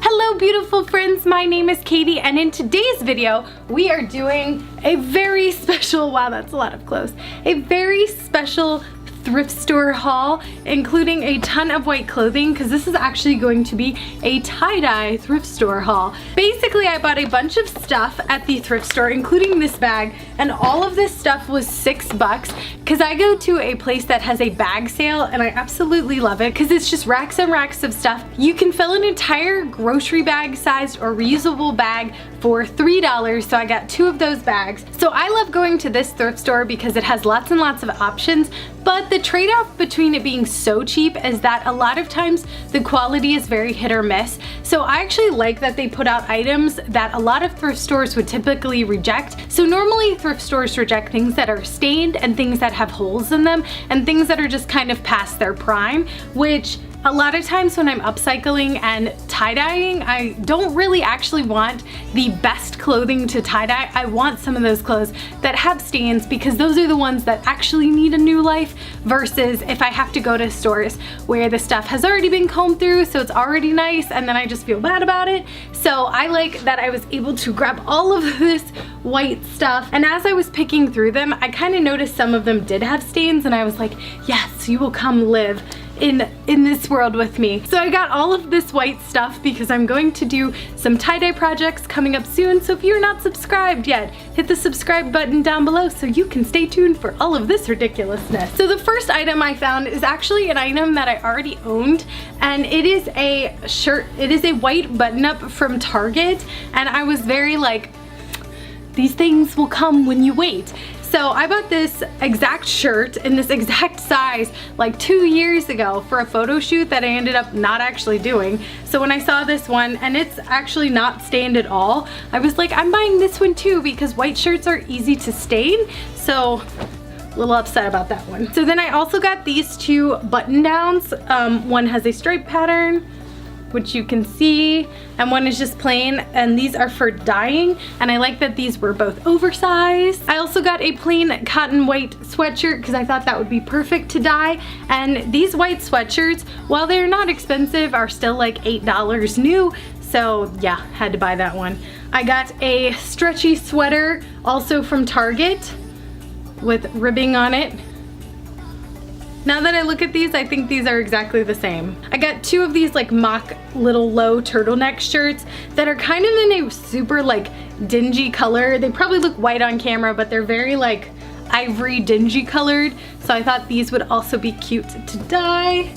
Hello beautiful friends, my name is Katie and in today's video we are doing a very special, wow that's a lot of clothes, a very special thrift store haul, including a ton of white clothing because this is actually going to be a tie-dye thrift store haul. Basically, I bought a bunch of stuff at the thrift store, including this bag, and all of this stuff was $6 because I go to a place that has a bag sale and I absolutely love it because it's just racks and racks of stuff. You can fill an entire grocery bag sized or reusable bag for $3, so I got 2 of those bags. So I love going to this thrift store because it has lots and lots of options, but the trade-off between it being so cheap is that a lot of times the quality is very hit or miss. So I actually like that they put out items that a lot of thrift stores would typically reject. So normally thrift stores reject things that are stained and things that have holes in them and things that are just kind of past their prime, which a lot of times when I'm upcycling and tie-dyeing, I don't really actually want the best clothing to tie-dye. I want some of those clothes that have stains because those are the ones that actually need a new life versus if I have to go to stores where the stuff has already been combed through, so it's already nice and then I just feel bad about it. So I like that I was able to grab all of this white stuff, and as I was picking through them, I kind of noticed some of them did have stains and I was like, yes, you will come live in this world with me. So I got all of this white stuff because I'm going to do some tie-dye projects coming up soon. So if you're not subscribed yet, hit the subscribe button down below so you can stay tuned for all of this ridiculousness. So the first item I found is actually an item that I already owned, and it is a shirt. It is a white button-up from Target, and I was very like, these things will come when you wait. So I bought this exact shirt in this exact size like 2 years ago for a photo shoot that I ended up not actually doing. So when I saw this one, and it's actually not stained at all, I was like, I'm buying this one too because white shirts are easy to stain. So a little upset about that one. So then I also got these 2 button downs. One has a stripe pattern, which you can see, and one is just plain, and these are for dyeing, and I like that these were both oversized. I also got a plain cotton white sweatshirt because I thought that would be perfect to dye, and these white sweatshirts, while they're not expensive, are still like $8 new, so yeah, had to buy that one. I got a stretchy sweater also from Target with ribbing on it. Now that I look at these, I think these are exactly the same. I got 2 of these like mock little low turtleneck shirts that are kind of in a super like dingy color. They probably look white on camera, but they're very like ivory dingy colored. So I thought these would also be cute to dye.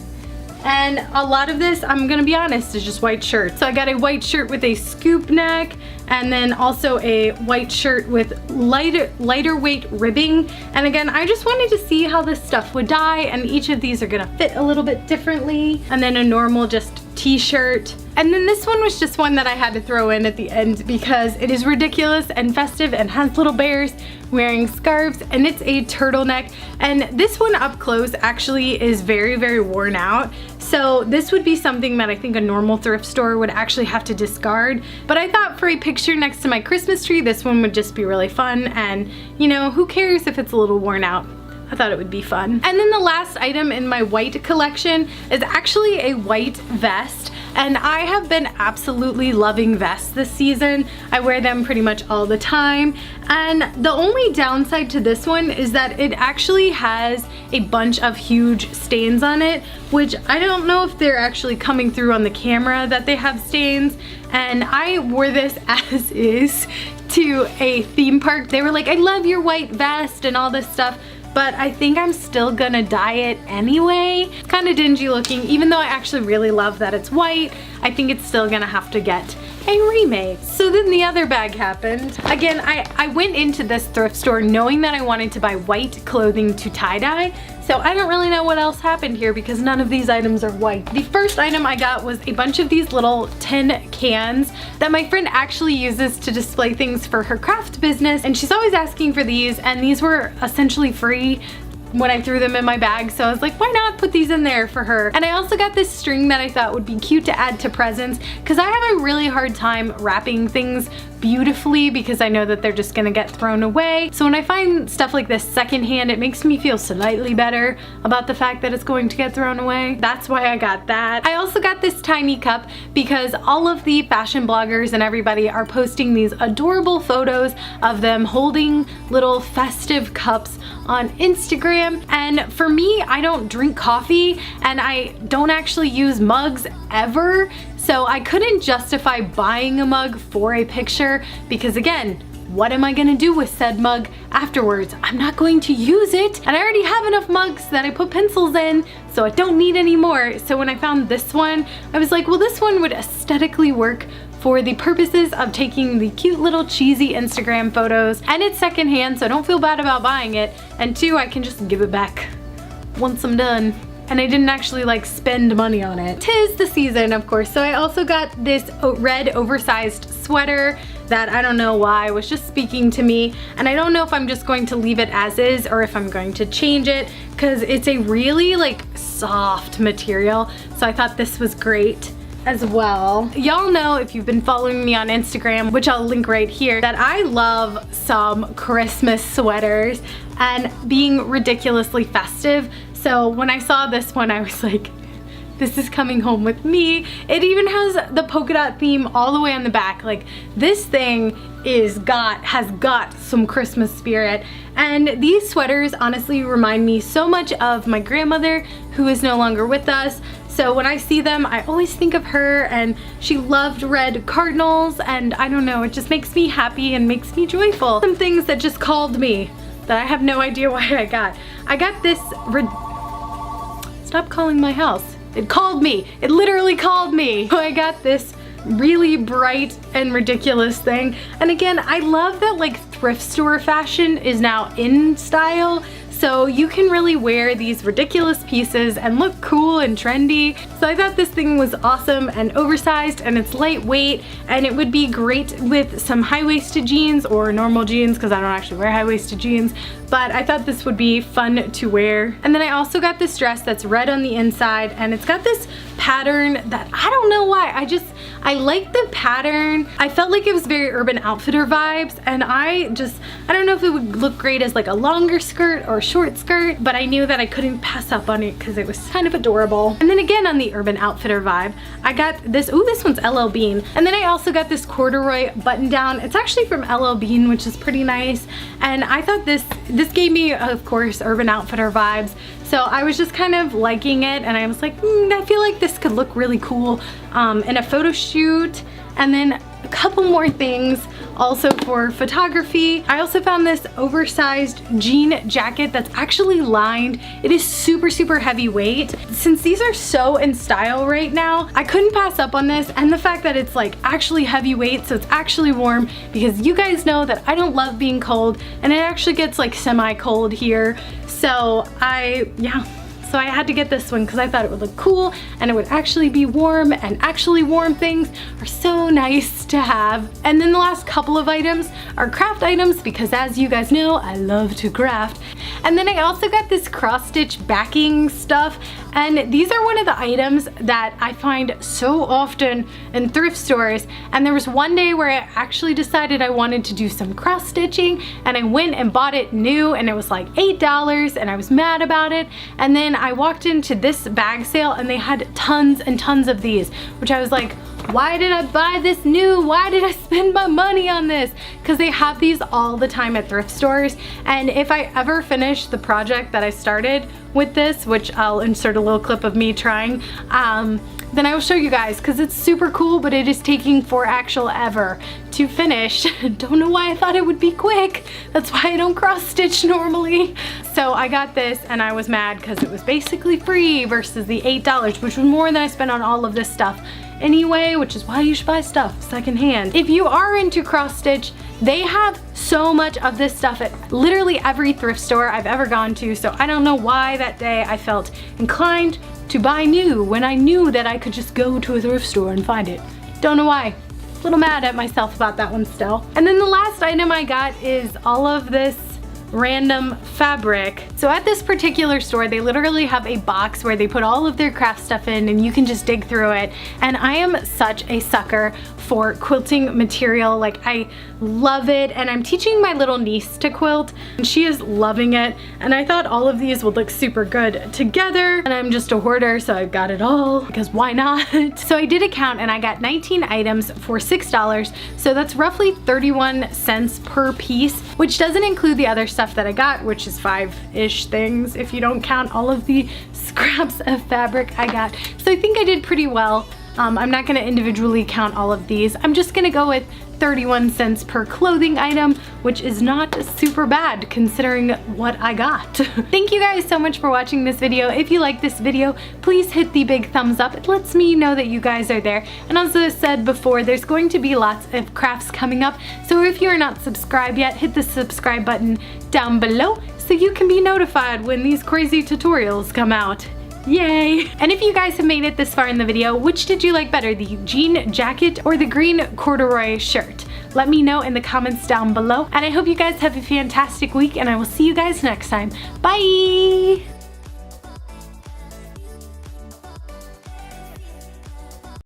And a lot of this, I'm gonna be honest, is just white shirts. So I got a white shirt with a scoop neck, and then also a white shirt with lighter weight ribbing. And again, I just wanted to see how this stuff would dye, and each of these are gonna fit a little bit differently. And then a normal just t-shirt. And then this one was just one that I had to throw in at the end because it is ridiculous and festive and has little bears wearing scarves, and it's a turtleneck. And this one up close actually is very, very worn out. So this would be something that I think a normal thrift store would actually have to discard. But I thought for a picture next to my Christmas tree, this one would just be really fun, and you know, who cares if it's a little worn out? I thought it would be fun. And then the last item in my white collection is actually a white vest. And I have been absolutely loving vests this season. I wear them pretty much all the time. And the only downside to this one is that it actually has a bunch of huge stains on it, which I don't know if they're actually coming through on the camera that they have stains. And I wore this as is to a theme park. They were like, I love your white vest and all this stuff, but I think I'm still gonna dye it anyway. It's kind of dingy looking, even though I actually really love that it's white. I think it's still gonna have to get a remake. So then the other bag happened. Again, I went into this thrift store knowing that I wanted to buy white clothing to tie-dye, so I don't really know what else happened here because none of these items are white. The first item I got was a bunch of these little tin cans that my friend actually uses to display things for her craft business, and she's always asking for these, and these were essentially free when I threw them in my bag, so I was like, why not put these in there for her? And I also got this string that I thought would be cute to add to presents, because I have a really hard time wrapping things beautifully because I know that they're just gonna get thrown away. So when I find stuff like this secondhand, it makes me feel slightly better about the fact that it's going to get thrown away. That's why I got that. I also got this tiny cup because all of the fashion bloggers and everybody are posting these adorable photos of them holding little festive cups on Instagram. And for me, I don't drink coffee and I don't actually use mugs ever. So I couldn't justify buying a mug for a picture because, again, what am I gonna do with said mug afterwards? I'm not going to use it, and I already have enough mugs that I put pencils in, so I don't need any more. So when I found this one, I was like, well, this one would aesthetically work for the purposes of taking the cute little cheesy Instagram photos, and it's secondhand, so I don't feel bad about buying it, and two, I can just give it back once I'm done. And I didn't actually like spend money on it. 'Tis the season, of course. So I also got this red oversized sweater that I don't know why was just speaking to me, and I don't know if I'm just going to leave it as is or if I'm going to change it, because it's a really like soft material. So I thought this was great as well. Y'all know, if you've been following me on Instagram, which I'll link right here, that I love some Christmas sweaters and being ridiculously festive. So when I saw this one, I was like, this is coming home with me. It even has the polka dot theme all the way on the back. Like, this thing has got some Christmas spirit. And these sweaters honestly remind me so much of my grandmother, who is no longer with us. So when I see them, I always think of her, and she loved red cardinals, and I don't know, it just makes me happy and makes me joyful. Some things that just called me that I have no idea why I got. I got this Stop calling my house. It called me. It literally called me. So I got this really bright and ridiculous thing. And again, I love that like thrift store fashion is now in style. So you can really wear these ridiculous pieces and look cool and trendy. So I thought this thing was awesome and oversized, and it's lightweight, and it would be great with some high-waisted jeans or normal jeans, because I don't actually wear high-waisted jeans, but I thought this would be fun to wear. And then I also got this dress that's red on the inside, and it's got this pattern that I don't know why. I like the pattern. I felt like it was very Urban Outfitter vibes, and I don't know if it would look great as like a longer skirt or a short skirt, but I knew that I couldn't pass up on it because it was kind of adorable. And then again, on the Urban Outfitter vibe, I got this, ooh, this one's LL Bean. And then I also got this corduroy button down. It's actually from LL Bean, which is pretty nice. And I thought this gave me, of course, Urban Outfitter vibes. So I was just kind of liking it, and I was like, I feel like this could look really cool in a photo shoot. And then a couple more things also for photography. I also found this oversized jean jacket that's actually lined. It is super, super heavyweight. Since these are so in style right now, I couldn't pass up on this, and the fact that it's like actually heavyweight, so it's actually warm, because you guys know that I don't love being cold, and it actually gets like semi-cold here. So so I had to get this one because I thought it would look cool and it would actually be warm, and actually warm things are so nice to have. And then the last couple of items are craft items, because as you guys know, I love to craft. And then I also got this cross-stitch backing stuff, and these are one of the items that I find so often in thrift stores. And there was one day where I actually decided I wanted to do some cross-stitching, and I went and bought it new, and it was like $8, and I was mad about it. And then I walked into this bag sale, and they had tons and tons of these, which I was like, why did I buy this new? Why did I spend my money on this? Because they have these all the time at thrift stores. And if I ever finish the project that I started with this, which I'll insert a little clip of me trying, then I will show you guys, because it's super cool, but it is taking ever to finish. Don't know why I thought it would be quick. That's why I don't cross stitch normally. So I got this, and I was mad because it was basically free versus the $8, which was more than I spent on all of this stuff anyway, which is why you should buy stuff secondhand. If you are into cross stitch, they have so much of this stuff at literally every thrift store I've ever gone to. So I don't know why that day I felt inclined to buy new when I knew that I could just go to a thrift store and find it. Don't know why. A little mad at myself about that one still. And then the last item I got is all of this random fabric. So at this particular store, they literally have a box where they put all of their craft stuff in and you can just dig through it. And I am such a sucker for quilting material. Like, I love it, and I'm teaching my little niece to quilt and she is loving it, and I thought all of these would look super good together, and I'm just a hoarder, so I've got it all because why not? So I did a count and I got 19 items for $6, so that's roughly 31 cents per piece, which doesn't include the other stuff that I got, which is 5-ish things if you don't count all of the scraps of fabric I got. So I think I did pretty well. I'm not gonna individually count all of these. I'm just gonna go with 31 cents per clothing item, which is not super bad considering what I got. Thank you guys so much for watching this video. If you like this video, please hit the big thumbs up. It lets me know that you guys are there. And as I said before, there's going to be lots of crafts coming up. So if you're not subscribed yet, hit the subscribe button down below so you can be notified when these crazy tutorials come out. Yay! And if you guys have made it this far in the video, which did you like better, the jean jacket or the green corduroy shirt? Let me know in the comments down below. And I hope you guys have a fantastic week, and I will see you guys next time. Bye!